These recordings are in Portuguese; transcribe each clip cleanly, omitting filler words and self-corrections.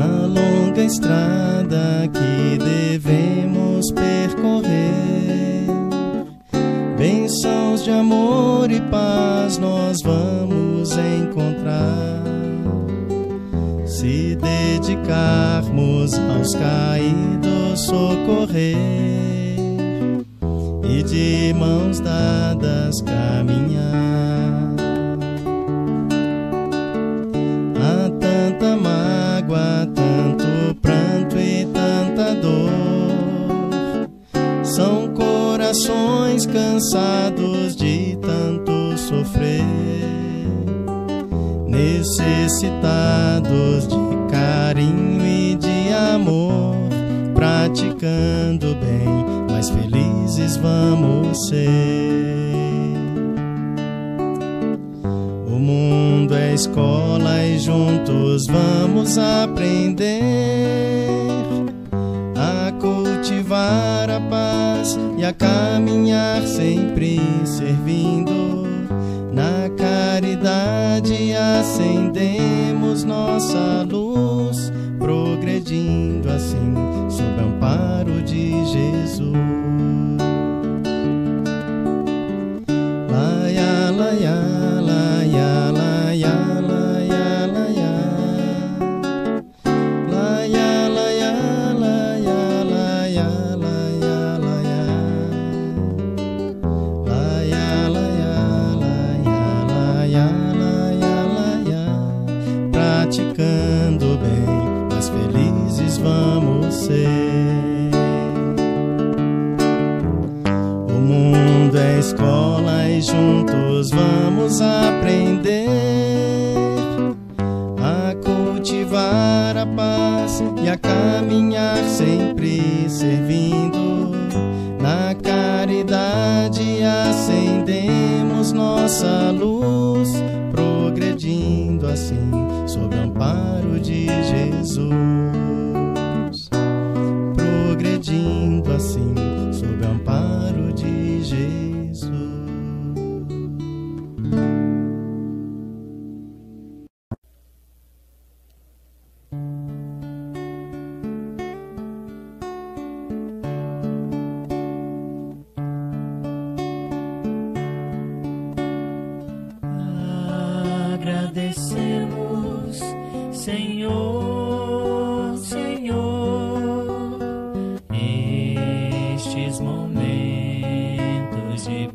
a longa estrada que devemos percorrer. Bênçãos de amor e paz nós vamos encontrar, se dedicarmos aos caídos socorrer e de mãos dadas caminhar. Há tanta mágoa, tanto pranto e tanta dor, são corações cansados de tanto sofrer, necessitados de carinho e de amor, praticando bem, mais felizes vamos ser. O mundo é escola e juntos vamos aprender a cultivar a paz e a caminhar sempre servindo. Na caridade acendemos nossa luz, progredindo assim sob o amparo de Jesus. Laia, laia, laia, laia, laia, laia. Laia, laia, laia, laia, laia, laia. Laia, laia, laia, laia, laia. Praticando bem, mais felizes vamos ser. O mundo é escola e juntos vamos aprender a cultivar a paz e a caminhar sempre servindo. Na caridade acendemos nossa luz, progredindo assim sob o amparo de Jesus. Progredindo assim sob o amparo de Jesus. Agradecemos, Senhor, Senhor, estes momentos de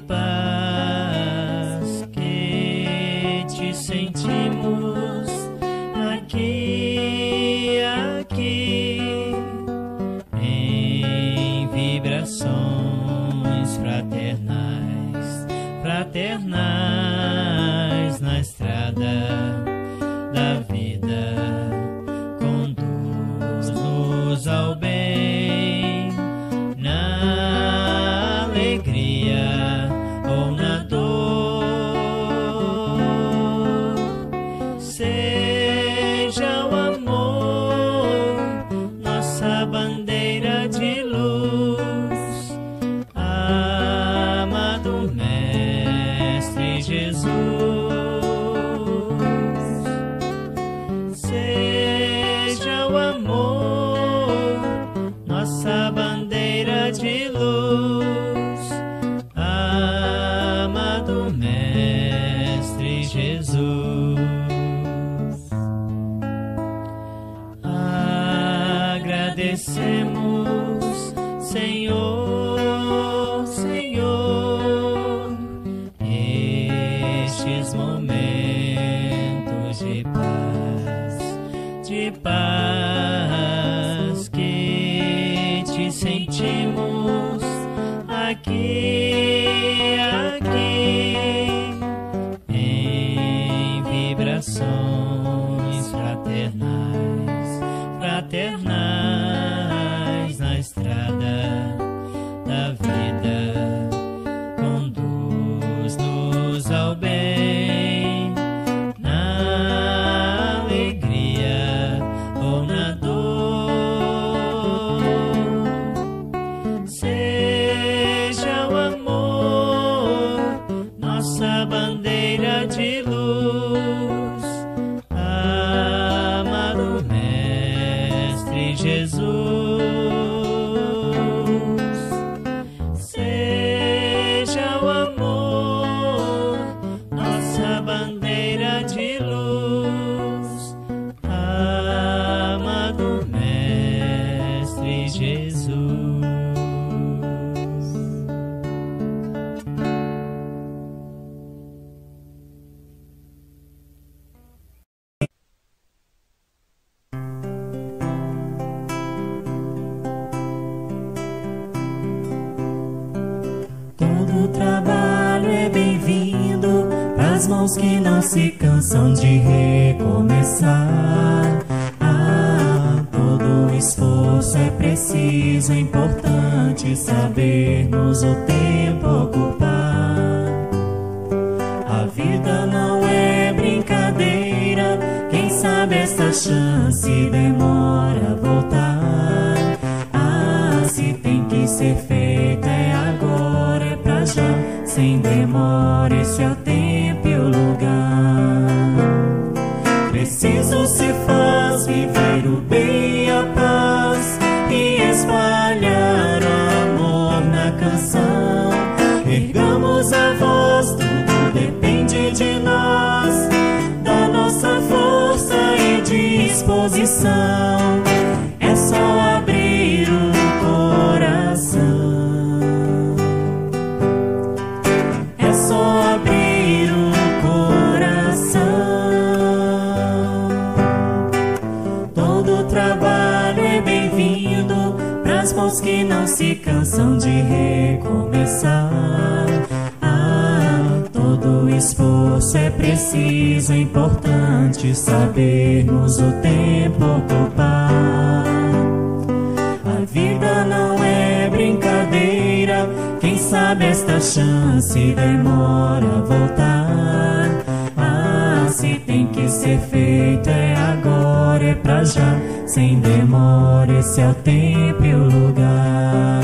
paz que te sentimos aqui, em vibrações fraternais na estrada da vida. Conduz-nos ao bem, na alegria ou na dor. Seja o amor nossa bandeira de luz, amado Mestre Jesus. Seja o amor nossa bandeira de luz, amado Mestre Jesus. Agradecemos, Senhor, Senhor, estes momentos de paz que te sentimos aqui, em vibrações fraternais na estrada da vida. Conduz-nos ao bem, na alegria ou na dor. Seja o amor nossa bandeira de luz, mãos que não se cansam de recomeçar. Todo esforço é preciso, é importante sabermos o tempo ocupar. A vida não é brincadeira, quem sabe esta chance demora a voltar. Se tem que ser feito é agora, é pra já, sem demora, esse é o tempo e o lugar. Preciso se faz viver o bem e a paz e espalhar o amor na canção. Ergamos a voz, tudo depende de nós, da nossa força e disposição. É só abrir o coração. É só abrir o coração. Todo trabalho é bem-vindo pras mãos que não se cansam de recomeçar. Todo esforço é preciso, é importante sabermos o tempo ocupar. A vida não é brincadeira, quem sabe esta chance demora a voltar. Se tem que ser feito é agora, é pra já, sem demora, esse é o tempo e o lugar.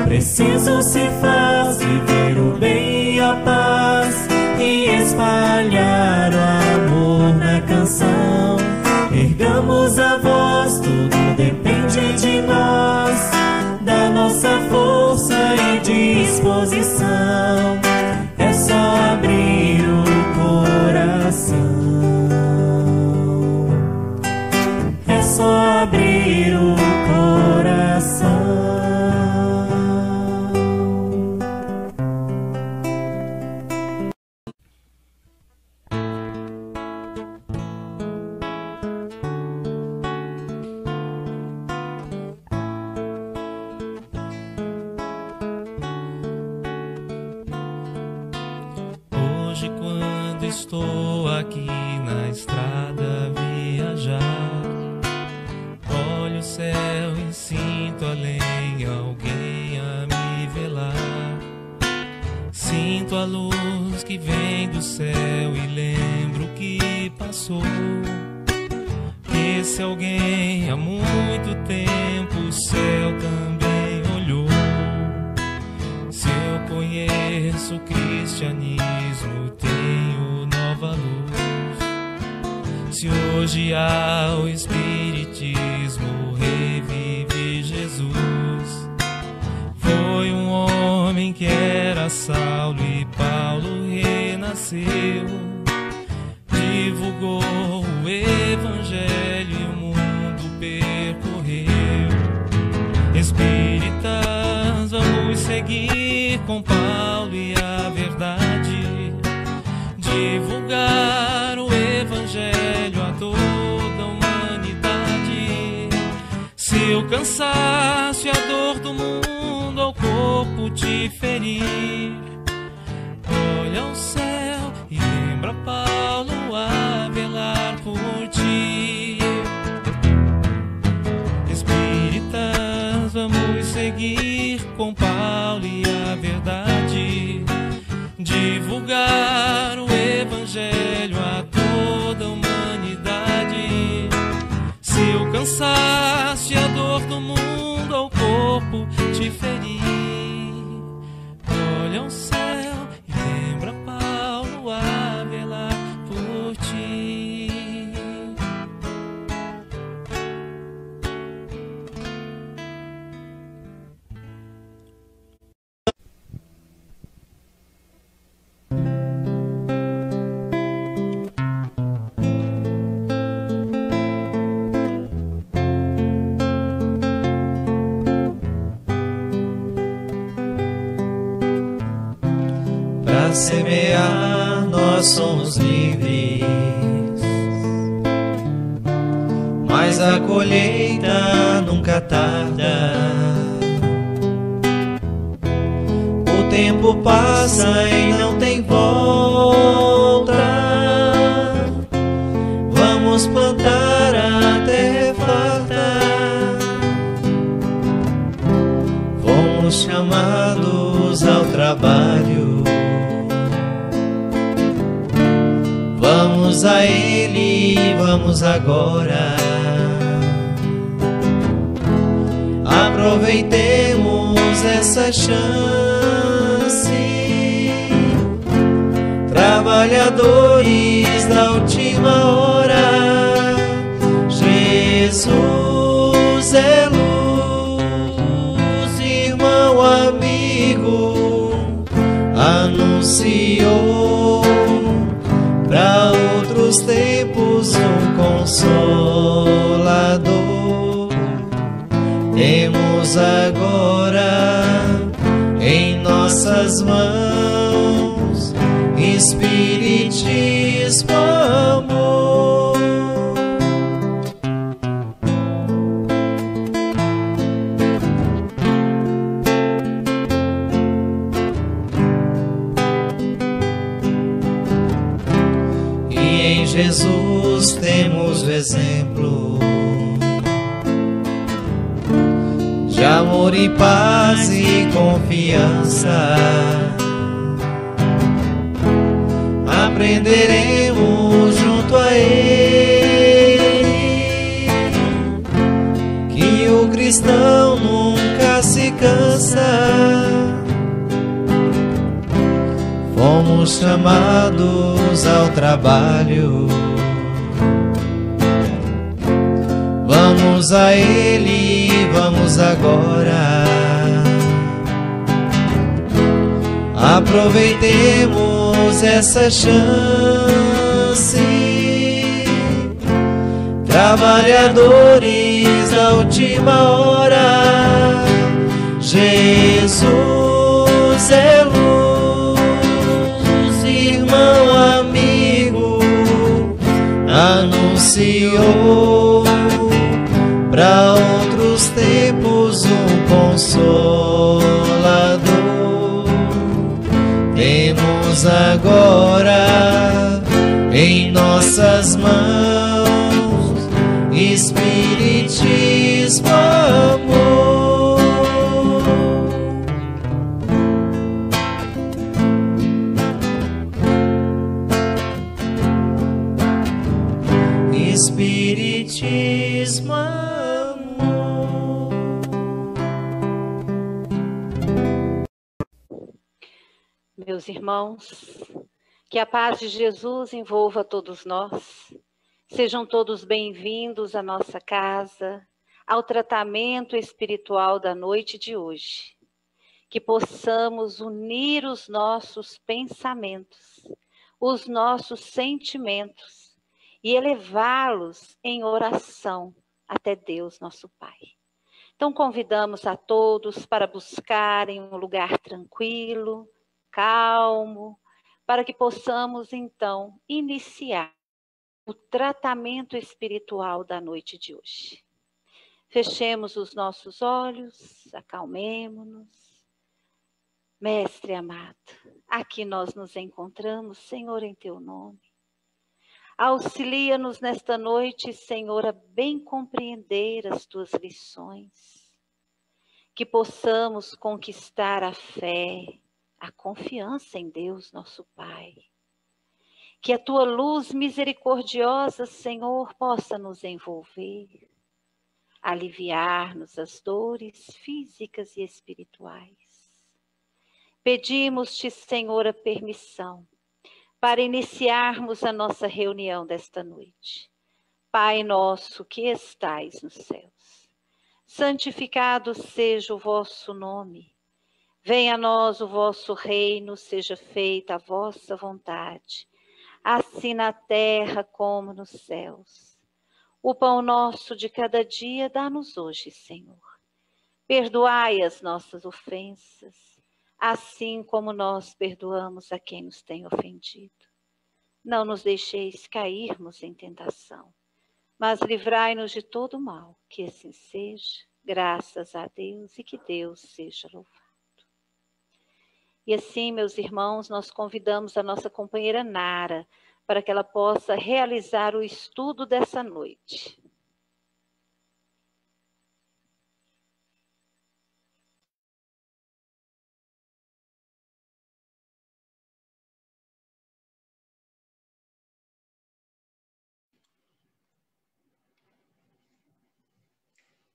Preciso se faz viver o bem e a paz e espalhar o amor na canção. Ergamos a voz, tudo depende de nós, da nossa força e disposição. É só abrir o coração. É só abrir o coração. Hoje, quando estou aqui na estrada a viajar, olho o céu e sinto além alguém a me velar. Sinto a luz que vem do céu e lembro que passou. Esse alguém há muito tempo o céu também olhou. Se eu conheço o cristianismo, tenho nova luz. Se hoje há o espiritismo, revive Jesus. Foi um homem que era Saulo e Paulo renasceu. Divulgou o evangelho e o mundo percorreu. Espíritas, vamos seguir com Paulo e a verdade, divulgar o evangelho a toda a humanidade. Se o cansaço e a dor do mundo ao corpo te ferir, olha o céu e lembra Paulo a velar por ti. Espíritas, vamos seguir com Paulo e a verdade, divulgar o evangelho a toda a humanidade. Se o cansaço e a dor do mundo ao corpo te ferir, olha o céu e lembra Paulo a velar por ti. Para semear nós somos livres, mas a colheita nunca tarda. O tempo passa e não tem volta. Vamos plantar a terra farta. Fomos chamados ao trabalho. Vamos a Ele, vamos agora. Aproveitemos essa chance. Trabalhadores da última hora, Jesus é luz, irmão, amigo, anunciou para outros tempos um consolador. Temos agora em nossas mãos Espiritismo, amor. E em Jesus temos o exemplo de amor e paz e confiança. Aprenderemos junto a Ele que o cristão nunca se cansa. Fomos chamados ao trabalho. Vamos a Ele, vamos agora. Aproveitemos essa chance. Trabalhadores da última hora, Jesus é luz, irmão, amigo, anunciou para outros tempos um consolador. Temos agora em nossas mãos Espiritismo, amor. Espiritismo, amor. Meus irmãos, que a paz de Jesus envolva todos nós. Sejam todos bem-vindos à nossa casa, ao tratamento espiritual da noite de hoje. Que possamos unir os nossos pensamentos, os nossos sentimentos e elevá-los em oração até Deus, nosso Pai. Então convidamos a todos para buscarem um lugar tranquilo, calmo, para que possamos então iniciar o tratamento espiritual da noite de hoje. Fechemos os nossos olhos, acalmemo-nos. Mestre amado, aqui nós nos encontramos, Senhor, em teu nome. Auxilia-nos nesta noite, Senhor, a bem compreender as tuas lições. Que possamos conquistar a fé, a confiança em Deus, nosso Pai. Que a tua luz misericordiosa, Senhor, possa nos envolver, aliviar-nos as dores físicas e espirituais. Pedimos-te, Senhor, a permissão para iniciarmos a nossa reunião desta noite. Pai nosso que estais nos céus, santificado seja o vosso nome. Venha a nós o vosso reino, seja feita a vossa vontade, assim na terra como nos céus. O pão nosso de cada dia dá-nos hoje, Senhor. Perdoai as nossas ofensas, assim como nós perdoamos a quem nos tem ofendido. Não nos deixeis cairmos em tentação, mas livrai-nos de todo mal, que assim seja, graças a Deus, e que Deus seja louvado. E assim, meus irmãos, nós convidamos a nossa companheira Nara para que ela possa realizar o estudo dessa noite.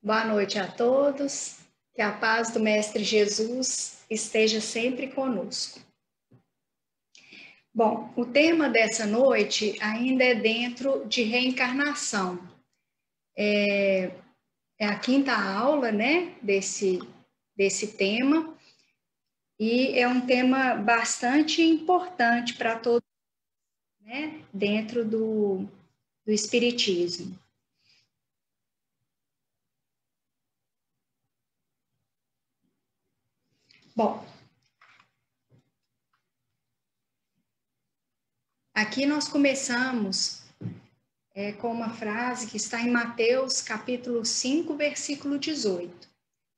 Boa noite a todos, que a paz do Mestre Jesus esteja sempre conosco. Bom, o tema dessa noite ainda é dentro de reencarnação. É a quinta aula, né, desse tema, e é um tema bastante importante para todos, né, dentro do Espiritismo. Bom, aqui nós começamos com uma frase que está em Mateus, capítulo 5, versículo 18.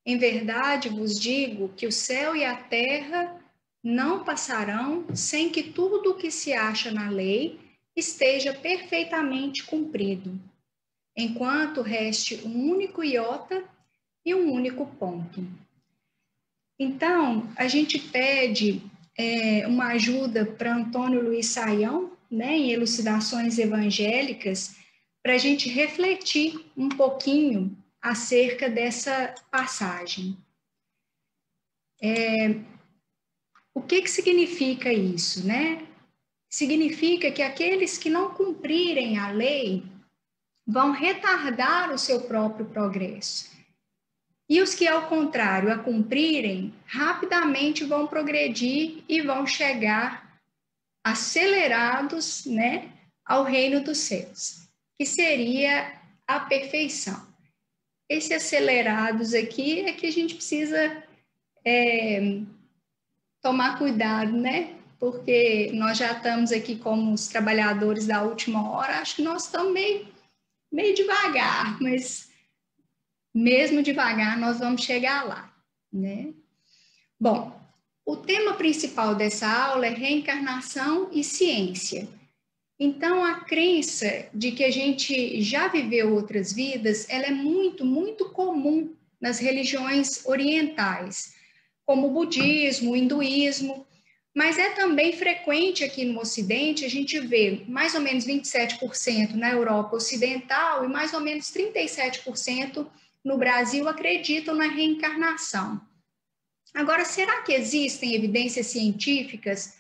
Em verdade vos digo que o céu e a terra não passarão sem que tudo o que se acha na lei esteja perfeitamente cumprido, enquanto reste um único iota e um único ponto. Então, a gente pede uma ajuda para Antônio Luiz Saião, né, em Elucidações Evangélicas, para a gente refletir um pouquinho acerca dessa passagem. O que significa isso, né? Significa que aqueles que não cumprirem a lei vão retardar o seu próprio progresso. E os que, ao contrário, a cumprirem, rapidamente vão progredir e vão chegar acelerados, né, ao reino dos céus, que seria a perfeição. Esse acelerados aqui é que a gente precisa tomar cuidado, né? Porque nós já estamos aqui como os trabalhadores da última hora, acho que nós estamos meio devagar, mas mesmo devagar nós vamos chegar lá, né? Bom, o tema principal dessa aula é reencarnação e ciência. Então, a crença de que a gente já viveu outras vidas, ela é muito, muito comum nas religiões orientais, como o budismo, o hinduísmo, mas é também frequente aqui no Ocidente a gente vê mais ou menos 27% na Europa Ocidental e mais ou menos 37% no Brasil acreditam na reencarnação. Agora, será que existem evidências científicas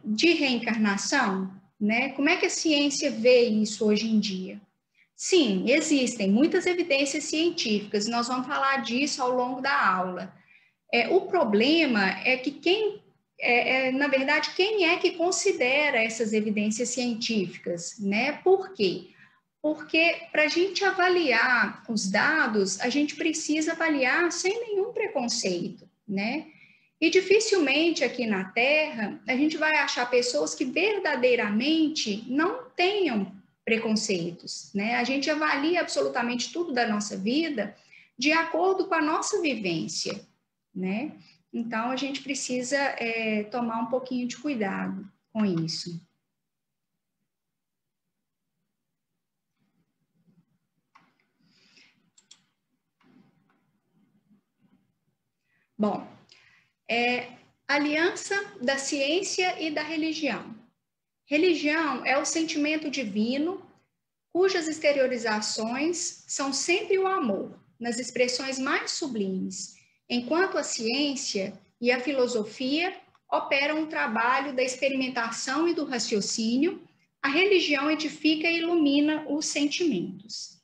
de reencarnação? Né? Como é que a ciência vê isso hoje em dia? Sim, existem muitas evidências científicas, nós vamos falar disso ao longo da aula. O problema é que na verdade, quem é que considera essas evidências científicas? Né? Por quê? Porque para a gente avaliar os dados, a gente precisa avaliar sem nenhum preconceito, né? E dificilmente aqui na Terra a gente vai achar pessoas que verdadeiramente não tenham preconceitos, né? A gente avalia absolutamente tudo da nossa vida de acordo com a nossa vivência, né? Então a gente precisa tomar um pouquinho de cuidado com isso. Bom, aliança da ciência e da religião. Religião é o sentimento divino, cujas exteriorizações são sempre o amor, nas expressões mais sublimes, enquanto a ciência e a filosofia operam o trabalho da experimentação e do raciocínio, a religião edifica e ilumina os sentimentos.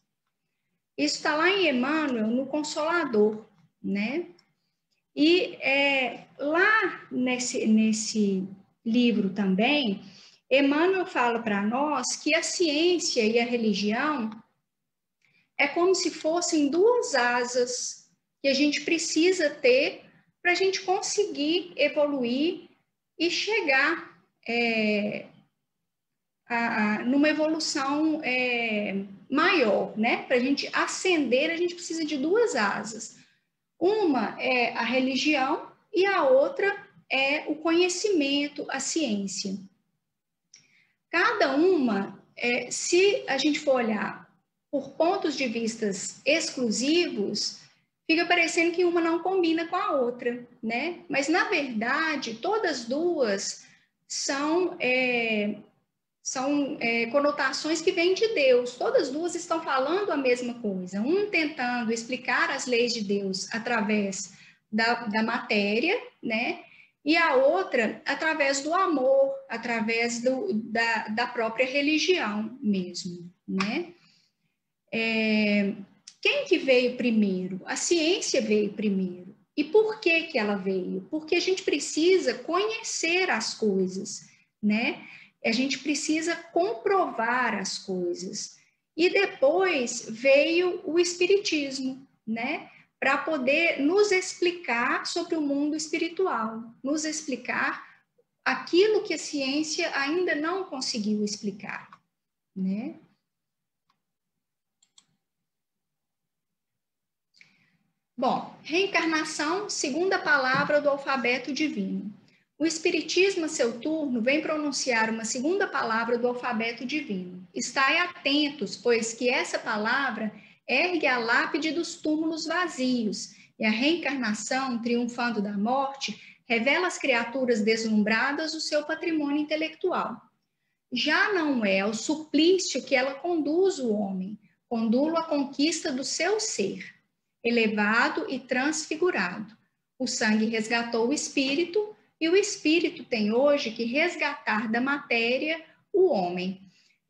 Isso está lá em Emmanuel, no Consolador, né? E lá nesse livro também, Emmanuel fala para nós que a ciência e a religião é como se fossem duas asas que a gente precisa ter para a gente conseguir evoluir e chegar numa evolução maior, né? Para a gente ascender, a gente precisa de duas asas. Uma é a religião e a outra é o conhecimento, a ciência. Cada uma, se a gente for olhar por pontos de vistas exclusivos, fica parecendo que uma não combina com a outra, né? Mas, na verdade, todas duas são conotações que vêm de Deus. Todas duas estão falando a mesma coisa. Um tentando explicar as leis de Deus através da matéria, né? E a outra através do amor, através da própria religião mesmo, né? Quem que veio primeiro? A ciência veio primeiro. E por que que ela veio? Porque a gente precisa conhecer as coisas, né? A gente precisa comprovar as coisas. E depois veio o Espiritismo, né? Para poder nos explicar sobre o mundo espiritual, nos explicar aquilo que a ciência ainda não conseguiu explicar, né? Bom, reencarnação, segunda palavra do alfabeto divino. O Espiritismo, a seu turno, vem pronunciar uma segunda palavra do alfabeto divino. Estai atentos, pois que essa palavra ergue a lápide dos túmulos vazios, e a reencarnação, triunfando da morte, revela às criaturas deslumbradas o seu patrimônio intelectual. Já não é ao suplício que ela conduz o homem, condulo à conquista do seu ser, elevado e transfigurado. O sangue resgatou o espírito, e o espírito tem hoje que resgatar da matéria o homem.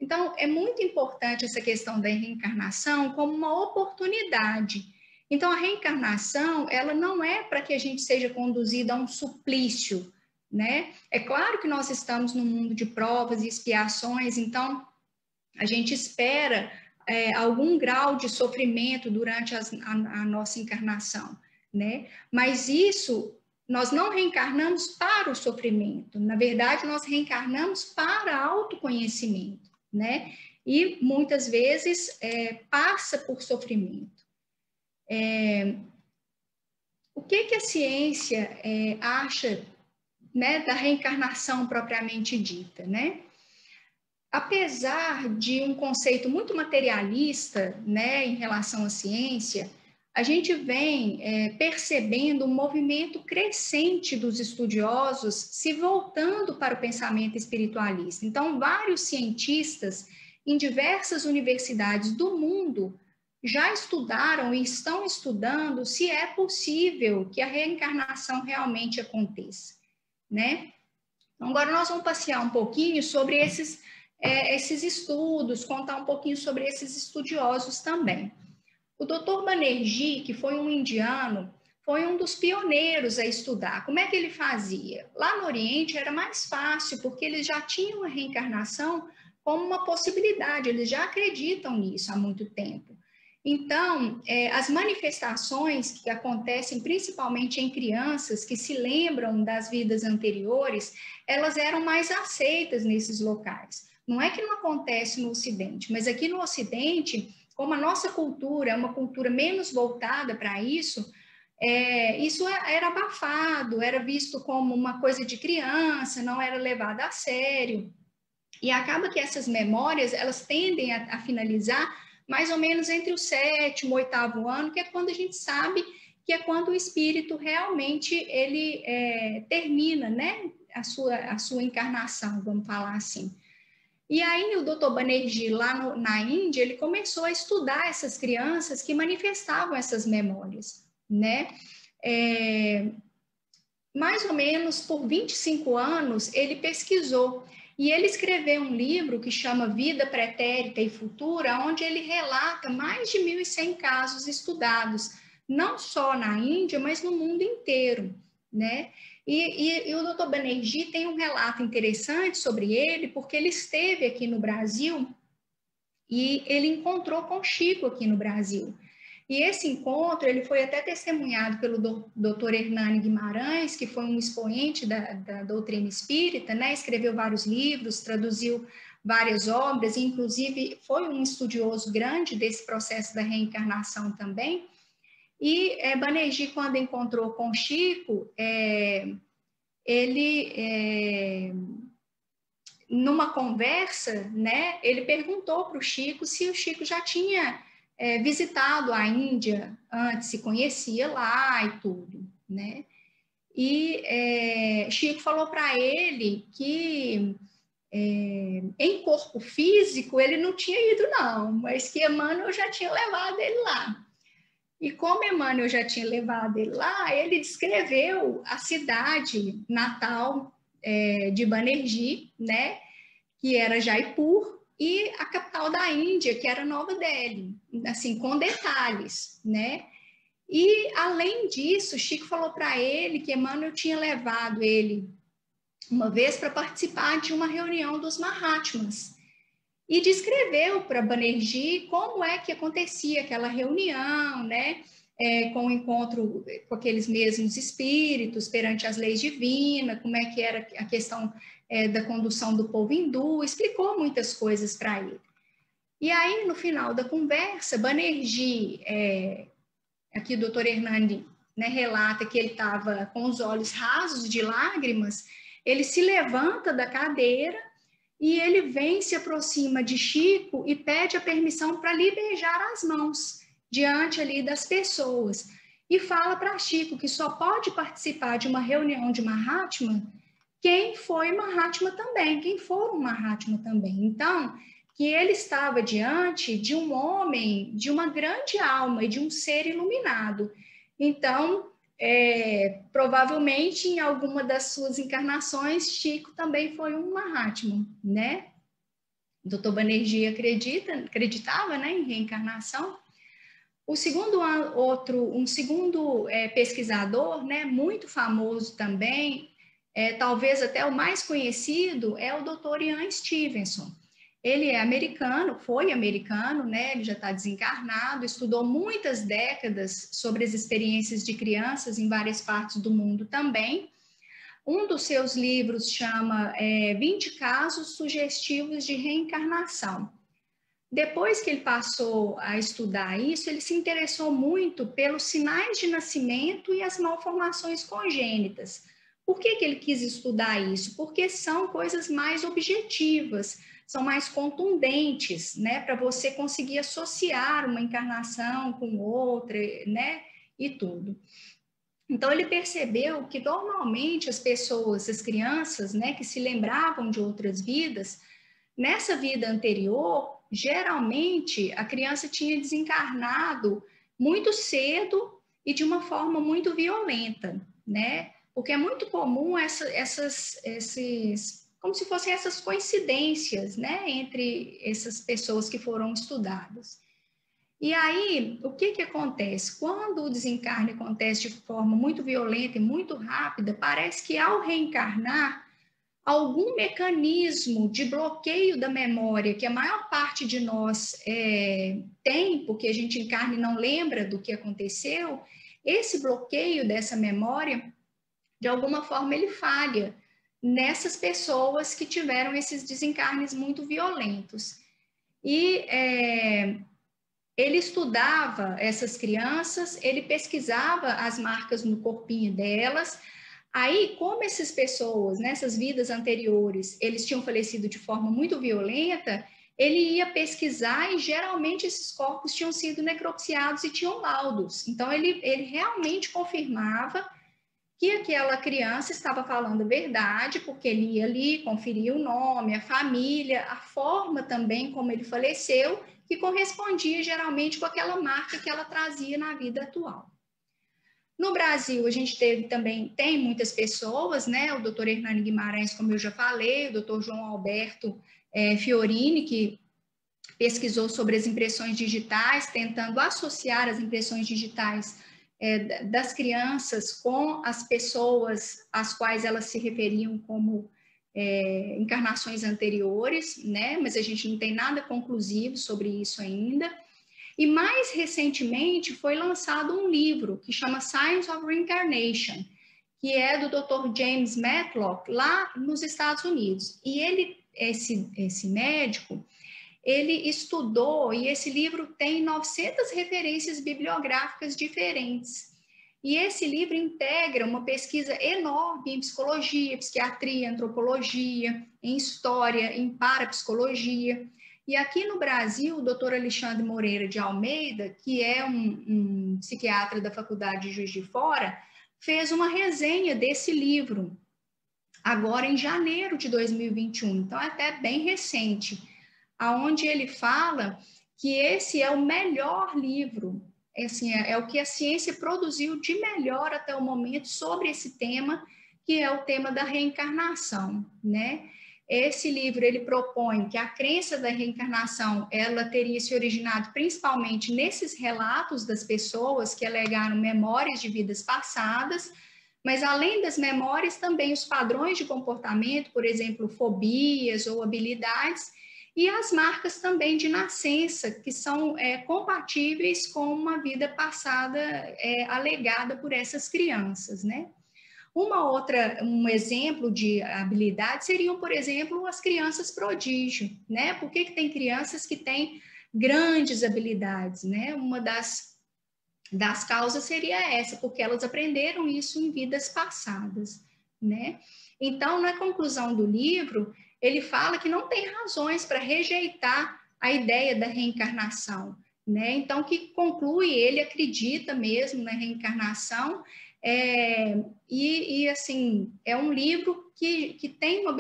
Então, é muito importante essa questão da reencarnação como uma oportunidade. Então, a reencarnação, ela não é para que a gente seja conduzido a um suplício, né? É claro que nós estamos num mundo de provas e expiações, então a gente espera algum grau de sofrimento durante a nossa encarnação, né? Mas isso, nós não reencarnamos para o sofrimento, na verdade, nós reencarnamos para autoconhecimento, né? E muitas vezes passa por sofrimento. O que a ciência acha, né, da reencarnação propriamente dita, né? Apesar de um conceito muito materialista, né, em relação à ciência, a gente vem percebendo um movimento crescente dos estudiosos se voltando para o pensamento espiritualista. Então, vários cientistas em diversas universidades do mundo já estudaram e estão estudando se é possível que a reencarnação realmente aconteça, né? Então, agora nós vamos passear um pouquinho sobre esses estudos, contar um pouquinho sobre esses estudiosos também. O Dr. Banerjee, que foi um indiano, foi um dos pioneiros a estudar. Como é que ele fazia? Lá no Oriente era mais fácil, porque eles já tinham a reencarnação como uma possibilidade, eles já acreditam nisso há muito tempo. Então, as manifestações que acontecem principalmente em crianças que se lembram das vidas anteriores, elas eram mais aceitas nesses locais. Não é que não acontece no Ocidente, mas aqui no Ocidente, como a nossa cultura é uma cultura menos voltada para isso, isso era abafado, era visto como uma coisa de criança, não era levado a sério. E acaba que essas memórias, elas tendem a finalizar mais ou menos entre o 7º e 8º ano, que é quando a gente sabe que é quando o espírito realmente ele termina, né, a sua encarnação, vamos falar assim. E aí o Dr. Banerjee, lá na Índia, ele começou a estudar essas crianças que manifestavam essas memórias, né? Mais ou menos por 25 anos, ele pesquisou. E ele escreveu um livro que chama Vida Pretérita e Futura, onde ele relata mais de 1.100 casos estudados, não só na Índia, mas no mundo inteiro, né? E o Dr. Banerjee tem um relato interessante sobre ele, porque ele esteve aqui no Brasil e ele encontrou com Chico aqui no Brasil. E esse encontro, ele foi até testemunhado pelo Dr. Hernani Guimarães, que foi um expoente da doutrina espírita, né? Escreveu vários livros, traduziu várias obras, inclusive foi um estudioso grande desse processo da reencarnação também. E Banerjee, quando encontrou com Chico, ele numa conversa, né, ele perguntou para o Chico se o Chico já tinha visitado a Índia antes, se conhecia lá e tudo, né? E Chico falou para ele que em corpo físico ele não tinha ido não, mas que Emmanuel já tinha levado ele lá. E como Emmanuel já tinha levado ele lá, ele descreveu a cidade natal de Banerjee, né, que era Jaipur, e a capital da Índia, que era Nova Delhi, assim, com detalhes, né? E, além disso, Chico falou para ele que Emmanuel tinha levado ele uma vez para participar de uma reunião dos Mahatmas, e descreveu para Banerjee como é que acontecia aquela reunião, né? Com o encontro com aqueles mesmos espíritos perante as leis divinas, como é que era a questão da condução do povo hindu, explicou muitas coisas para ele. E aí, no final da conversa, Banerjee, aqui o doutor Hernani, né, relata que ele estava com os olhos rasos de lágrimas, ele se levanta da cadeira e ele vem, se aproxima de Chico e pede a permissão para lhe beijar as mãos diante ali das pessoas. E fala para Chico que só pode participar de uma reunião de Mahatma quem foi Mahatma também, quem for um Mahatma também. Então, que ele estava diante de um homem, de uma grande alma e de um ser iluminado. Então, provavelmente em alguma das suas encarnações, Chico também foi um Mahatma, né? O Dr. Banerjee acreditava, né, em reencarnação. Um segundo pesquisador, né, muito famoso também, talvez até o mais conhecido, é o Dr. Ian Stevenson. Ele é americano, foi americano, né? Ele já está desencarnado, estudou muitas décadas sobre as experiências de crianças em várias partes do mundo também. Um dos seus livros chama 20 Casos Sugestivos de Reencarnação. Depois que ele passou a estudar isso, ele se interessou muito pelos sinais de nascimento e as malformações congênitas. Por que ele quis estudar isso? Porque são coisas mais objetivas, são mais contundentes, né, para você conseguir associar uma encarnação com outra, né, e tudo. Então, ele percebeu que, normalmente, as pessoas, as crianças, né, que se lembravam de outras vidas, nessa vida anterior, geralmente, a criança tinha desencarnado muito cedo e de uma forma muito violenta, né, porque é muito comum como se fossem essas coincidências, né, entre essas pessoas que foram estudadas. E aí, o que acontece? Quando o desencarne acontece de forma muito violenta e muito rápida, parece que ao reencarnar, algum mecanismo de bloqueio da memória, que a maior parte de nós tem, porque a gente encarna e não lembra do que aconteceu, esse bloqueio dessa memória, de alguma forma, ele falha nessas pessoas que tiveram esses desencarnes muito violentos. E ele estudava essas crianças, ele pesquisava as marcas no corpinho delas. Aí, como essas pessoas, nessas vidas anteriores, eles tinham falecido de forma muito violenta, ele ia pesquisar e geralmente esses corpos tinham sido necropsiados e tinham laudos. Então, ele realmente confirmava que aquela criança estava falando a verdade, porque ele ia ali, conferia o nome, a família, a forma também como ele faleceu, que correspondia geralmente com aquela marca que ela trazia na vida atual. No Brasil, a gente tem muitas pessoas, né? O doutor Hernani Guimarães, como eu já falei, o doutor João Alberto Fiorini, que pesquisou sobre as impressões digitais, tentando associar as impressões digitais das crianças com as pessoas às quais elas se referiam como encarnações anteriores, né? Mas a gente não tem nada conclusivo sobre isso ainda. E mais recentemente foi lançado um livro que chama Science of Reincarnation, que é do Dr. James Matlock, lá nos Estados Unidos. E esse médico, ele estudou, e esse livro tem 900 referências bibliográficas diferentes. E esse livro integra uma pesquisa enorme em psicologia, psiquiatria, antropologia, em história, em parapsicologia. E aqui no Brasil, o doutor Alexandre Moreira de Almeida, que é um psiquiatra da Faculdade de Juiz de Fora, fez uma resenha desse livro, agora em janeiro de 2021, então é até bem recente, aonde ele fala que esse é o melhor livro, assim, é o que a ciência produziu de melhor até o momento sobre esse tema, que é o tema da reencarnação, né? Esse livro, ele propõe que a crença da reencarnação, ela teria se originado principalmente nesses relatos das pessoas que alegaram memórias de vidas passadas, mas além das memórias, também os padrões de comportamento, por exemplo, fobias ou habilidades, e as marcas também de nascença, que são compatíveis com uma vida passada alegada por essas crianças, né? Um exemplo de habilidade seriam, por exemplo, as crianças prodígio, né? Por que tem crianças que têm grandes habilidades, né? Uma das causas seria essa, porque elas aprenderam isso em vidas passadas, né? Então, na conclusão do livro, ele fala que não tem razões para rejeitar a ideia da reencarnação, né? Então, que conclui, ele acredita mesmo na reencarnação, assim, é um livro que tem uma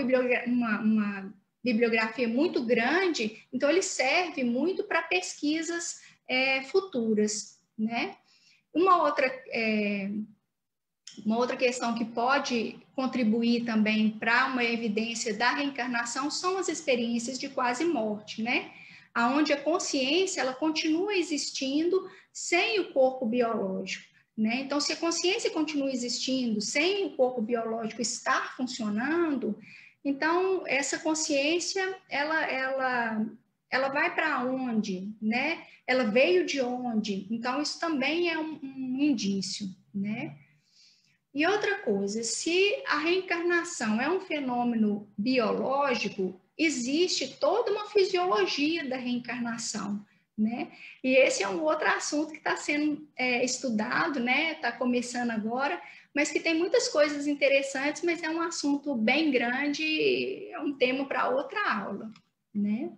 bibliografia muito grande, então ele serve muito para pesquisas futuras, né? Uma outra questão que pode contribuir também para uma evidência da reencarnação são as experiências de quase morte, né? Onde a consciência ela continua existindo sem o corpo biológico, né? Então, se a consciência continua existindo sem o corpo biológico estar funcionando, então essa consciência ela vai para onde, né? Ela veio de onde? Então, isso também é um indício, né? E outra coisa, se a reencarnação é um fenômeno biológico, existe toda uma fisiologia da reencarnação, né? E esse é um outro assunto que está sendo estudado, né? Está começando agora, mas que tem muitas coisas interessantes, mas é um assunto bem grande, é um tema para outra aula, né?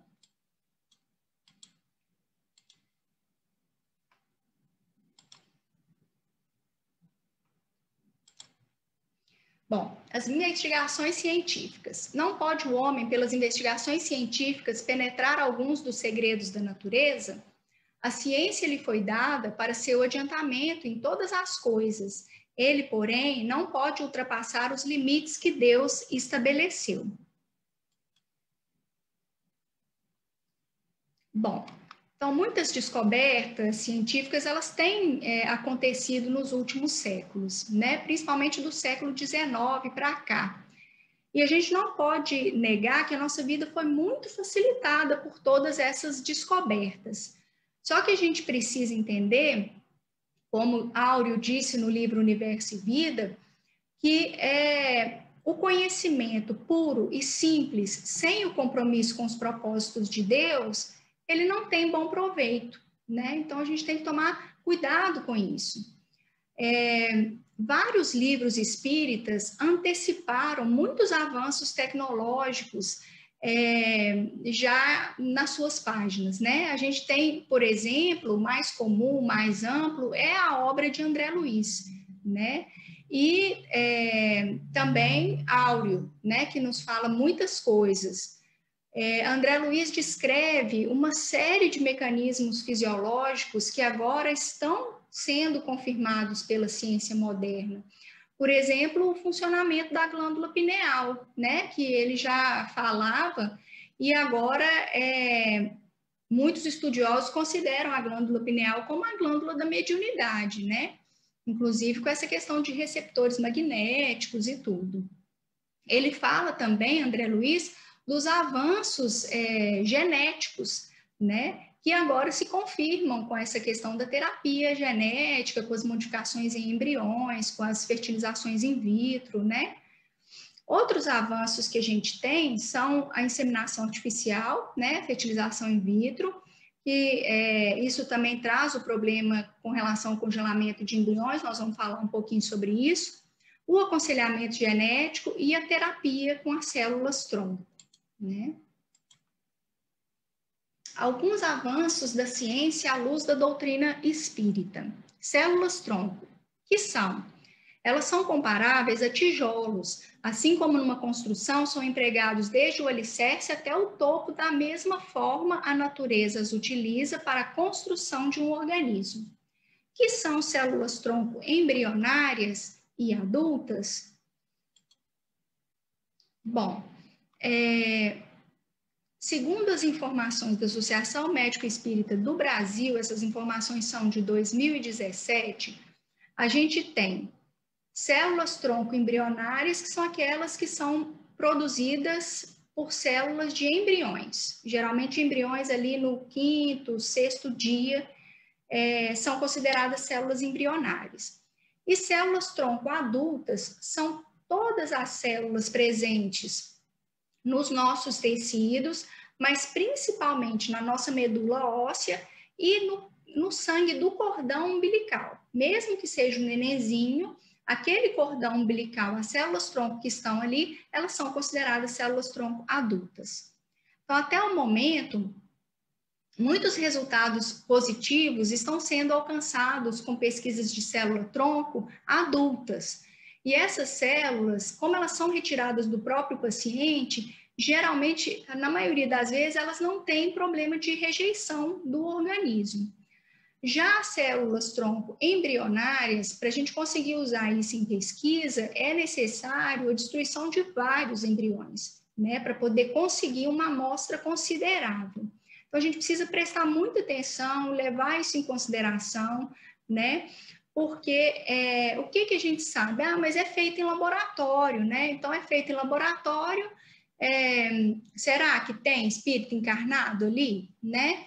Bom, as investigações científicas. Não pode o homem, pelas investigações científicas, penetrar alguns dos segredos da natureza? A ciência lhe foi dada para seu adiantamento em todas as coisas. Ele, porém, não pode ultrapassar os limites que Deus estabeleceu. Bom, então, muitas descobertas científicas, elas têm acontecido nos últimos séculos, né? Principalmente do século XIX para cá. E a gente não pode negar que a nossa vida foi muito facilitada por todas essas descobertas. Só que a gente precisa entender, como Áureo disse no livro Universo e Vida, que o conhecimento puro e simples, sem o compromisso com os propósitos de Deus, ele não tem bom proveito, né? Então, a gente tem que tomar cuidado com isso. Vários livros espíritas anteciparam muitos avanços tecnológicos já nas suas páginas, né? A gente tem, por exemplo, o mais comum, o mais amplo, é a obra de André Luiz, né? E também Áureo, né? Que nos fala muitas coisas. André Luiz descreve uma série de mecanismos fisiológicos que agora estão sendo confirmados pela ciência moderna. Por exemplo, o funcionamento da glândula pineal, né, que ele já falava, e agora muitos estudiosos consideram a glândula pineal como a glândula da mediunidade, né, inclusive com essa questão de receptores magnéticos e tudo. Ele fala também, André Luiz, dos avanços genéticos, né, que agora se confirmam com essa questão da terapia genética, com as modificações em embriões, com as fertilizações in vitro, né. Outros avanços que a gente tem são a inseminação artificial, né, fertilização in vitro, que isso também traz o problema com relação ao congelamento de embriões, nós vamos falar um pouquinho sobre isso, o aconselhamento genético e a terapia com as células-tronco, né? Alguns avanços da ciência à luz da doutrina espírita. Células-tronco, que são? Elas são comparáveis a tijolos, assim como numa construção são empregados desde o alicerce até o topo, da mesma forma a natureza as utiliza para a construção de um organismo. Que são células-tronco embrionárias e adultas? Bom, segundo as informações da Associação Médico Espírita do Brasil, essas informações são de 2017, a gente tem células-tronco embrionárias, que são aquelas que são produzidas por células de embriões. Geralmente, embriões ali no 5º, 6º dia são consideradas células embrionárias. E células-tronco adultas são todas as células presentes nos nossos tecidos, mas principalmente na nossa medula óssea e no sangue do cordão umbilical. Mesmo que seja um nenenzinho, aquele cordão umbilical, as células-tronco que estão ali, elas são consideradas células-tronco adultas. Então, até o momento, muitos resultados positivos estão sendo alcançados com pesquisas de célula-tronco adultas. E essas células, como elas são retiradas do próprio paciente, geralmente, na maioria das vezes, elas não têm problema de rejeição do organismo. Já as células-tronco embrionárias, para a gente conseguir usar isso em pesquisa, é necessário a destruição de vários embriões, né, para poder conseguir uma amostra considerável. Então, a gente precisa prestar muita atenção, levar isso em consideração, né, porque o que a gente sabe? Mas é feito em laboratório, né, então é feito em laboratório, será que tem espírito encarnado ali, né?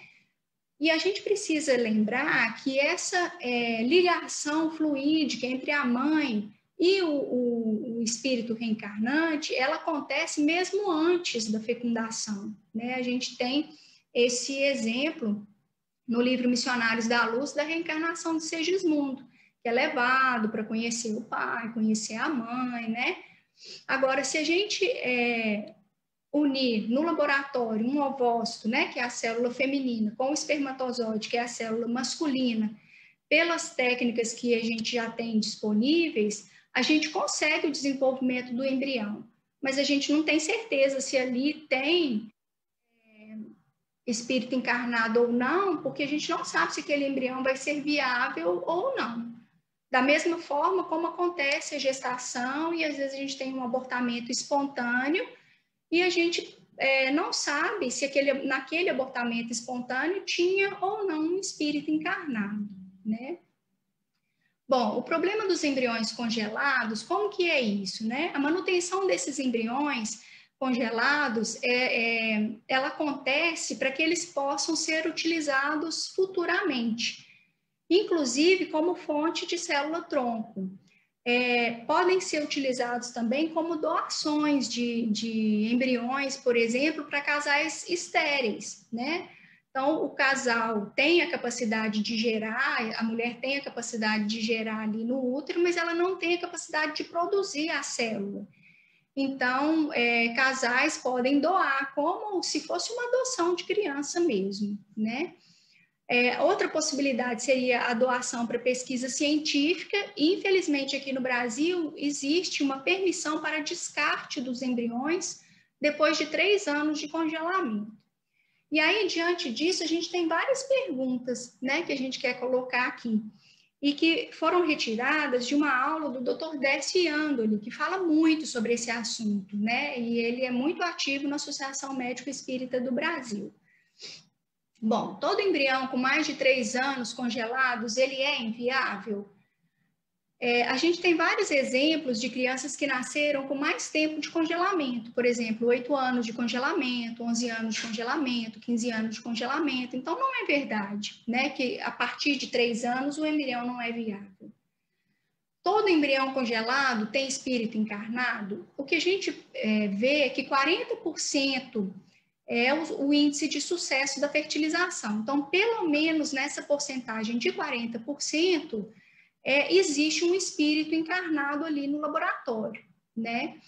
E a gente precisa lembrar que essa ligação fluídica entre a mãe e o espírito reencarnante, ela acontece mesmo antes da fecundação, né? A gente tem esse exemplo no livro Missionários da Luz, da reencarnação de Segismundo, que é levado para conhecer o pai, conhecer a mãe, né? Agora, se a gente unir no laboratório um ovócito, né, que é a célula feminina, com o espermatozoide, que é a célula masculina, pelas técnicas que a gente já tem disponíveis, a gente consegue o desenvolvimento do embrião, mas a gente não tem certeza se ali tem espírito encarnado ou não, porque a gente não sabe se aquele embrião vai ser viável ou não. Da mesma forma como acontece a gestação, e às vezes a gente tem um abortamento espontâneo, e a gente não sabe se naquele abortamento espontâneo tinha ou não um espírito encarnado, né? Bom, o problema dos embriões congelados, como que é isso, né? A manutenção desses embriões congelados, ela acontece para que eles possam ser utilizados futuramente, inclusive como fonte de célula-tronco. Podem ser utilizados também como doações de embriões, por exemplo, para casais estéreis, né? Então, o casal tem a capacidade de gerar, a mulher tem a capacidade de gerar ali no útero, mas ela não tem a capacidade de produzir a célula. Então, casais podem doar como se fosse uma adoção de criança mesmo, né? Outra possibilidade seria a doação para pesquisa científica. Infelizmente, aqui no Brasil, existe uma permissão para descarte dos embriões depois de 3 anos de congelamento. E aí, diante disso, a gente tem várias perguntas, né, que a gente quer colocar aqui, e que foram retiradas de uma aula do Dr. Décio Iandoli, que fala muito sobre esse assunto, né, e ele é muito ativo na Associação Médico Espírita do Brasil. Bom, todo embrião com mais de 3 anos congelados, ele é inviável? A gente tem vários exemplos de crianças que nasceram com mais tempo de congelamento, por exemplo, 8 anos de congelamento, 11 anos de congelamento, 15 anos de congelamento. Então, não é verdade, né, que a partir de 3 anos o embrião não é viável. Todo embrião congelado tem espírito encarnado? O que a gente vê é que 40% é o índice de sucesso da fertilização. Então, pelo menos nessa porcentagem de 40%, existe um espírito encarnado ali no laboratório, né?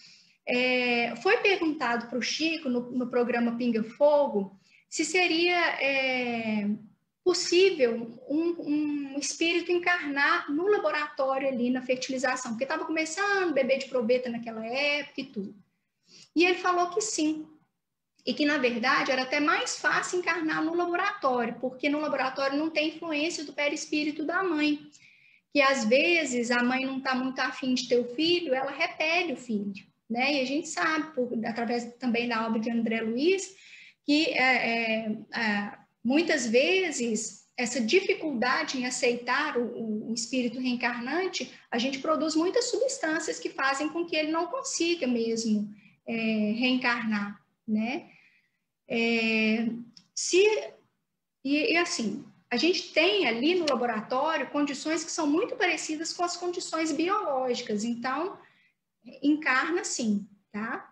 Foi perguntado para o Chico, no programa Pinga Fogo, se seria possível um espírito encarnar no laboratório ali na fertilização, porque estava começando bebê de probeta naquela época e tudo. E ele falou que sim, e que, na verdade, era até mais fácil encarnar no laboratório, porque no laboratório não tem influência do perispírito da mãe, que às vezes a mãe não está muito afim de ter o filho, ela repele o filho, né? E a gente sabe, através também da obra de André Luiz, que muitas vezes essa dificuldade em aceitar o espírito reencarnante, a gente produz muitas substâncias que fazem com que ele não consiga mesmo reencarnar, né? Assim, a gente tem ali no laboratório condições que são muito parecidas com as condições biológicas, então encarna sim, tá?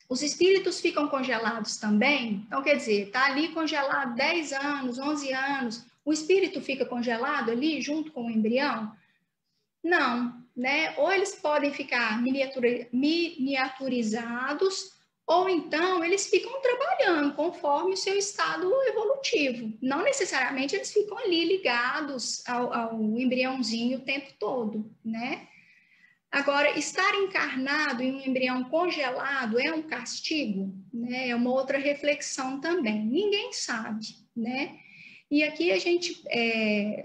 Os espíritos ficam congelados também, então quer dizer, tá ali congelado 10 anos, 11 anos, o espírito fica congelado ali junto com o embrião? Não, né? Ou eles podem ficar miniaturizados, ou então eles ficam trabalhando conforme o seu estado evolutivo. Não necessariamente eles ficam ali ligados ao embriãozinho o tempo todo, né? Agora, estar encarnado em um embrião congelado é um castigo, né? É uma outra reflexão também. Ninguém sabe, né? E aqui a gente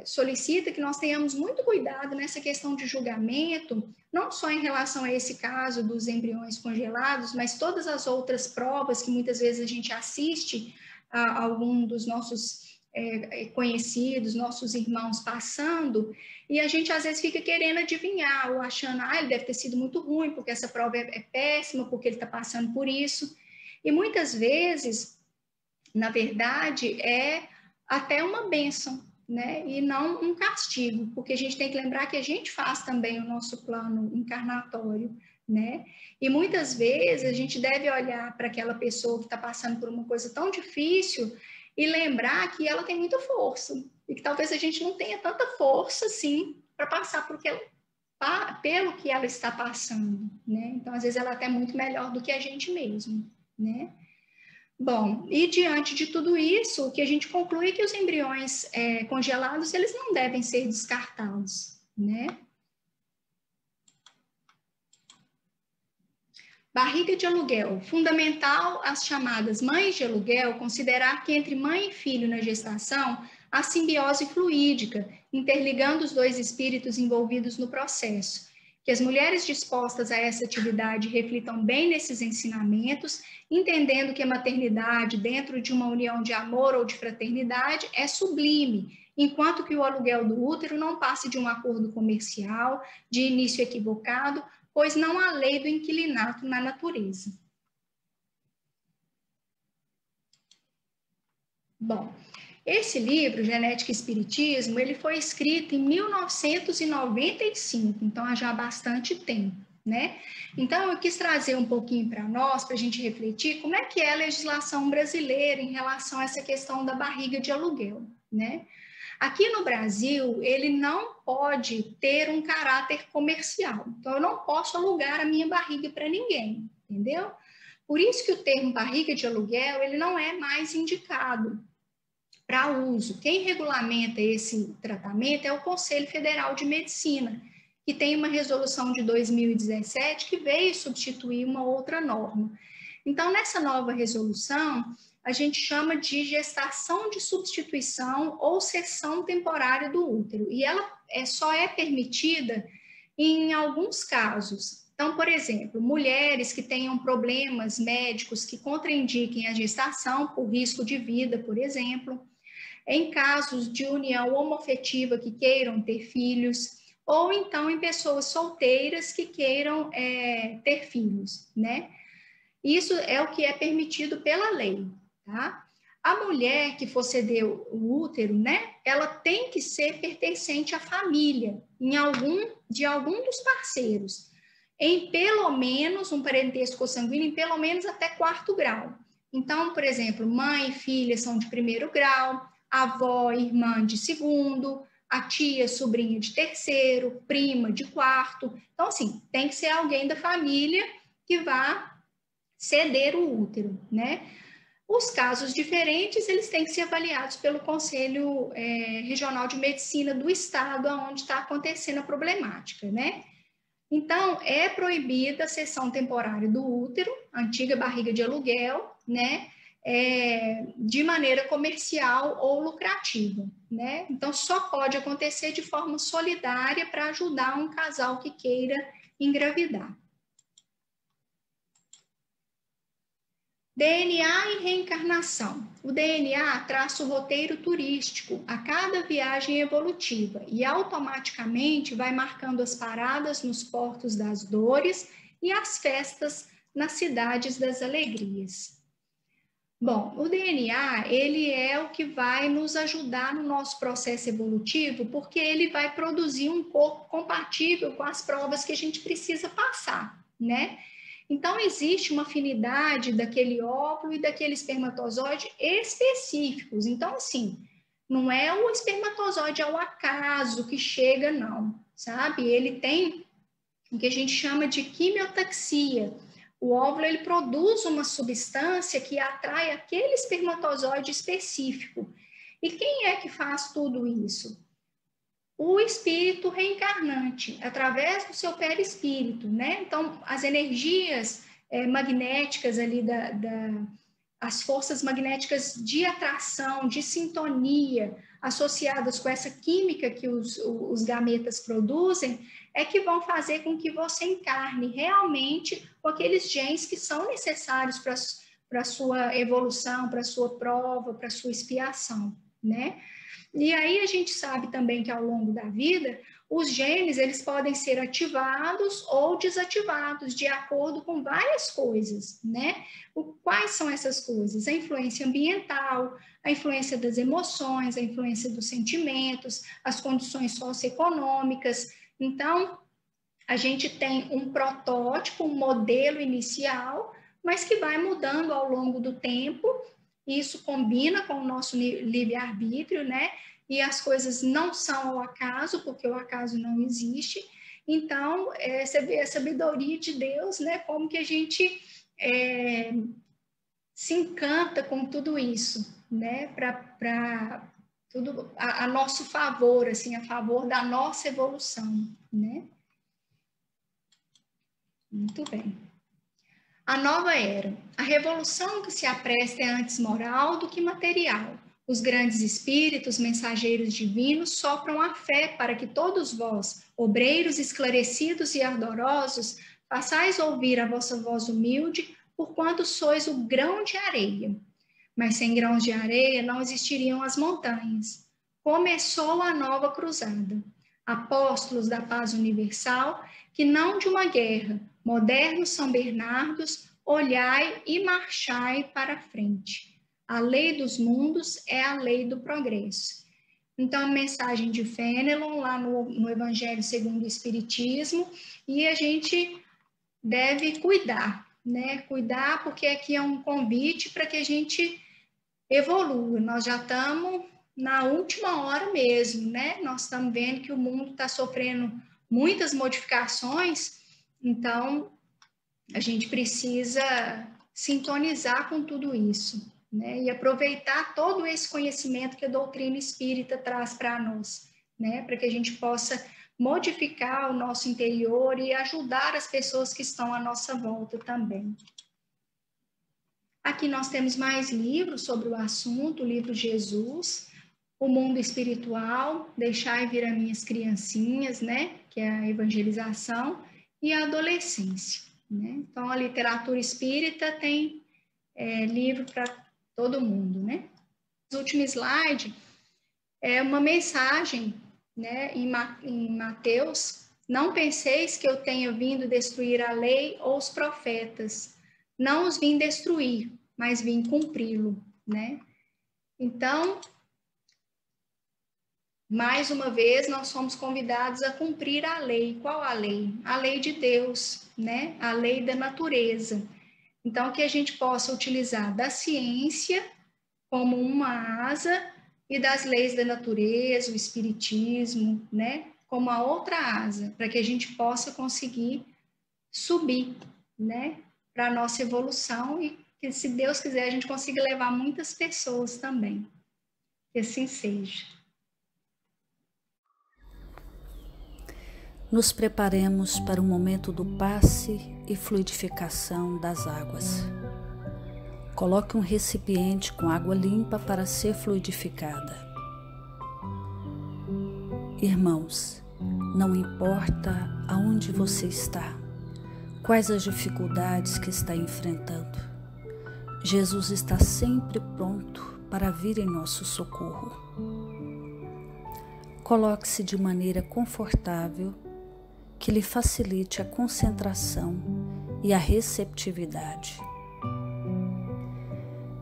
solicita que nós tenhamos muito cuidado nessa questão de julgamento, não só em relação a esse caso dos embriões congelados, mas todas as outras provas que muitas vezes a gente assiste a algum dos nossos conhecidos, nossos irmãos passando, e a gente às vezes fica querendo adivinhar, ou achando, ele deve ter sido muito ruim, porque essa prova é péssima, porque ele está passando por isso. E muitas vezes, na verdade, é até uma bênção, né? E não um castigo, porque a gente tem que lembrar que a gente faz também o nosso plano encarnatório, né? E muitas vezes a gente deve olhar para aquela pessoa que está passando por uma coisa tão difícil e lembrar que ela tem muita força, e que talvez a gente não tenha tanta força, assim, para passar pelo que ela está passando, né? Então, às vezes, ela é até muito melhor do que a gente mesmo, né? Bom, e diante de tudo isso, o que a gente conclui é que os embriões congelados, eles não devem ser descartados, né? Barriga de aluguel. Fundamental às chamadas mães de aluguel considerar que entre mãe e filho na gestação há simbiose fluídica, interligando os dois espíritos envolvidos no processo. Que as mulheres dispostas a essa atividade reflitam bem nesses ensinamentos, entendendo que a maternidade, dentro de uma união de amor ou de fraternidade, é sublime, enquanto que o aluguel do útero não passe de um acordo comercial, de início equivocado, pois não há lei do inquilinato na natureza. Bom, esse livro, Genética e Espiritismo, ele foi escrito em 1995, então há já bastante tempo, né? Então, eu quis trazer um pouquinho para nós, para a gente refletir como é que é a legislação brasileira em relação a essa questão da barriga de aluguel, né? Aqui no Brasil, ele não pode ter um caráter comercial. Então, eu não posso alugar a minha barriga para ninguém, entendeu? Por isso que o termo barriga de aluguel, ele não é mais indicado para uso. Quem regulamenta esse tratamento é o Conselho Federal de Medicina, que tem uma resolução de 2017 que veio substituir uma outra norma. Então, nessa nova resolução, a gente chama de gestação de substituição ou cessão temporária do útero. E ela só é permitida em alguns casos. Então, por exemplo, mulheres que tenham problemas médicos que contraindiquem a gestação por risco de vida, por exemplo, em casos de união homoafetiva que queiram ter filhos, ou então em pessoas solteiras que queiram ter filhos, né? Isso é o que é permitido pela lei. Tá? A mulher que for ceder o útero, né, ela tem que ser pertencente à família, de algum dos parceiros, em pelo menos um parentesco consanguíneo, em pelo menos até 4º grau. Então, por exemplo, mãe e filha são de primeiro grau, avó e irmã de segundo, a tia, sobrinha de terceiro, prima de quarto. Então, assim, tem que ser alguém da família que vá ceder o útero, né? Os casos diferentes, eles têm que ser avaliados pelo Conselho Regional de Medicina do Estado, onde está acontecendo a problemática, né? Então, é proibida a cessão temporária do útero, antiga barriga de aluguel, né? De maneira comercial ou lucrativa, né? Então, só pode acontecer de forma solidária para ajudar um casal que queira engravidar. DNA e reencarnação. O DNA traça o roteiro turístico a cada viagem evolutiva e automaticamente vai marcando as paradas nos portos das dores e as festas nas cidades das alegrias. Bom, o DNA, ele é o que vai nos ajudar no nosso processo evolutivo, porque ele vai produzir um corpo compatível com as provas que a gente precisa passar, né? Então, existe uma afinidade daquele óvulo e daquele espermatozoide específicos. Então, assim, não é o espermatozoide ao acaso que chega, não, sabe? Ele tem o que a gente chama de quimiotaxia. O óvulo, ele produz uma substância que atrai aquele espermatozoide específico. E quem é que faz tudo isso? O espírito reencarnante, através do seu perispírito, né? Então, as energias magnéticas ali, as forças magnéticas de atração, de sintonia, associadas com essa química que os gametas produzem, é que vão fazer com que você encarne realmente com aqueles genes que são necessários para a sua evolução, para a sua prova, para a sua expiação, né? E aí a gente sabe também que ao longo da vida, os genes, eles podem ser ativados ou desativados de acordo com várias coisas, né? Quais são essas coisas? A influência ambiental, a influência das emoções, a influência dos sentimentos, as condições socioeconômicas. Então, a gente tem um protótipo, um modelo inicial, mas que vai mudando ao longo do tempo. Isso combina com o nosso livre-arbítrio, né? E as coisas não são ao acaso, porque o acaso não existe. Então, você vê a sabedoria de Deus, né? Como que a gente se encanta com tudo isso, né? Para tudo a nosso favor, assim, a favor da nossa evolução, né? Muito bem. A nova era. A revolução que se apresta é antes moral do que material. Os grandes espíritos, mensageiros divinos, sopram a fé para que todos vós, obreiros esclarecidos e ardorosos, façais ouvir a vossa voz humilde, porquanto sois o grão de areia. Mas sem grãos de areia não existiriam as montanhas. Começou a nova cruzada. Apóstolos da paz universal, que não de uma guerra, modernos São Bernardos, olhai e marchai para a frente. A lei dos mundos é a lei do progresso. Então, a mensagem de Fenelon, lá no Evangelho segundo o Espiritismo, e a gente deve cuidar, né? Cuidar, porque aqui é um convite para que a gente evolua. Nós já estamos na última hora mesmo, né? Nós estamos vendo que o mundo está sofrendo muitas modificações, então a gente precisa sintonizar com tudo isso, né? E aproveitar todo esse conhecimento que a doutrina espírita traz para nós, né? Para que a gente possa modificar o nosso interior e ajudar as pessoas que estão à nossa volta também. Aqui nós temos mais livros sobre o assunto, o livro Jesus, O Mundo Espiritual, Deixai Vir as Minhas Criancinhas, né? Que é a evangelização, e a adolescência, né? Então, a literatura espírita tem livro para todo mundo, né? O último slide é uma mensagem, né, em Mateus: não penseis que eu tenha vindo destruir a lei ou os profetas. Não os vim destruir, mas vim cumpri-lo, né? Então, mais uma vez, nós somos convidados a cumprir a lei. Qual a lei? A lei de Deus, né? A lei da natureza. Então, que a gente possa utilizar da ciência como uma asa e das leis da natureza, o espiritismo, né, como a outra asa, para que a gente possa conseguir subir, né, para a nossa evolução e que, se Deus quiser, a gente consiga levar muitas pessoas também. Que assim seja. Nos preparemos para o momento do passe e fluidificação das águas. Coloque um recipiente com água limpa para ser fluidificada. Irmãos, não importa aonde você está, quais as dificuldades que está enfrentando, Jesus está sempre pronto para vir em nosso socorro. Coloque-se de maneira confortável, que lhe facilite a concentração e a receptividade.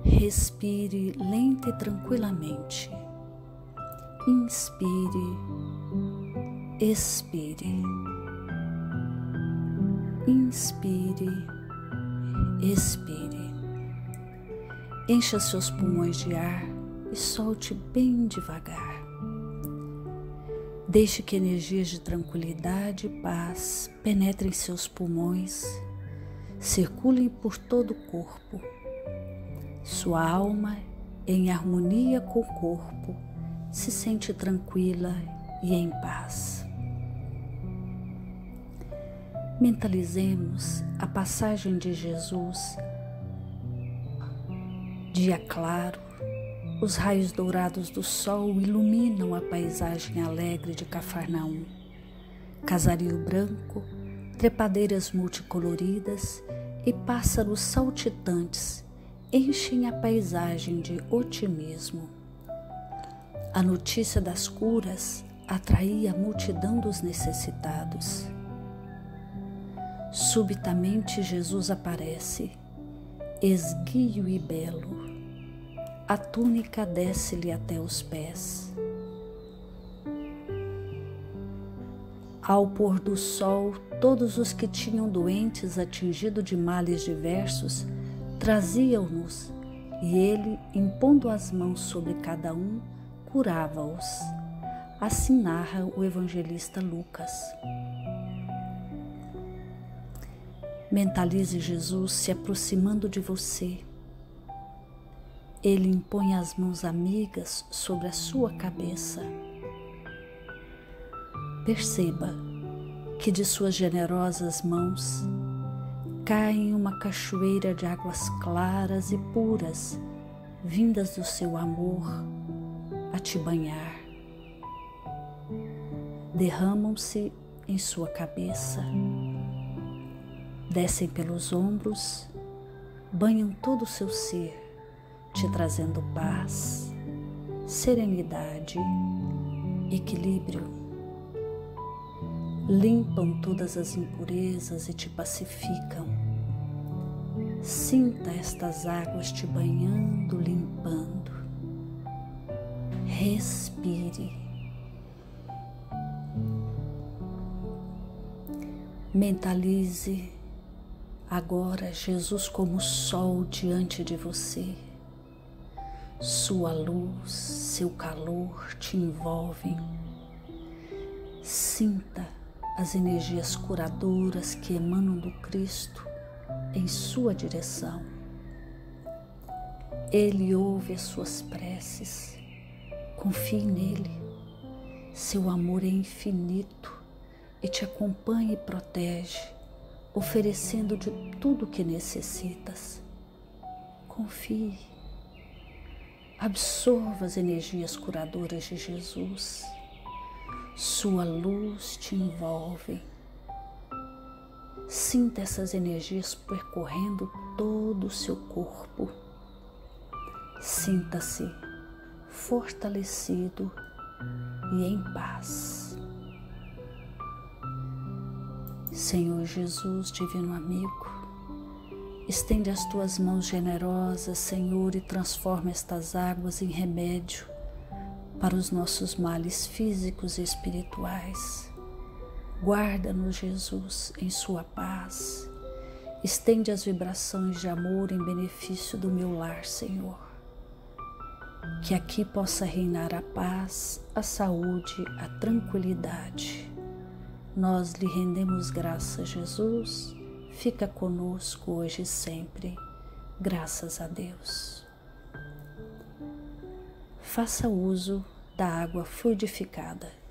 Respire lenta e tranquilamente. Inspire, expire. Inspire, expire. Encha seus pulmões de ar e solte bem devagar. Deixe que energias de tranquilidade e paz penetrem seus pulmões, circulem por todo o corpo. Sua alma, em harmonia com o corpo, se sente tranquila e em paz. Mentalizemos a passagem de Jesus. Dia claro, os raios dourados do sol iluminam a paisagem alegre de Cafarnaum. Casario branco, trepadeiras multicoloridas e pássaros saltitantes enchem a paisagem de otimismo. A notícia das curas atraía a multidão dos necessitados. Subitamente Jesus aparece, esguio e belo. A túnica desce-lhe até os pés. Ao pôr do sol, todos os que tinham doentes atingidos de males diversos traziam-nos, e ele, impondo as mãos sobre cada um, curava-os. Assim narra o evangelista Lucas. Mentalize Jesus se aproximando de você. Ele impõe as mãos amigas sobre a sua cabeça. Perceba que de suas generosas mãos cai uma cachoeira de águas claras e puras, vindas do seu amor a te banhar. Derramam-se em sua cabeça, descem pelos ombros, banham todo o seu ser, te trazendo paz, serenidade, equilíbrio. Limpam todas as impurezas e te pacificam. Sinta estas águas te banhando, limpando. Respire. Mentalize agora Jesus como sol diante de você. Sua luz, seu calor te envolvem. Sinta as energias curadoras que emanam do Cristo em sua direção. Ele ouve as suas preces. Confie nele. Seu amor é infinito e te acompanha e protege, oferecendo de tudo o que necessitas. Confie. Absorva as energias curadoras de Jesus. Sua luz te envolve. Sinta essas energias percorrendo todo o seu corpo. Sinta-se fortalecido e em paz. Senhor Jesus, divino amigo, estende as tuas mãos generosas, Senhor, e transforma estas águas em remédio para os nossos males físicos e espirituais. Guarda-nos, Jesus, em sua paz Estende as vibrações de amor em benefício do meu lar, Senhor. Que aqui possa reinar a paz, a saúde, a tranquilidade. Nós lhe rendemos graças, Jesus. Fica conosco hoje e sempre. Graças a Deus. Faça uso da água fluidificada.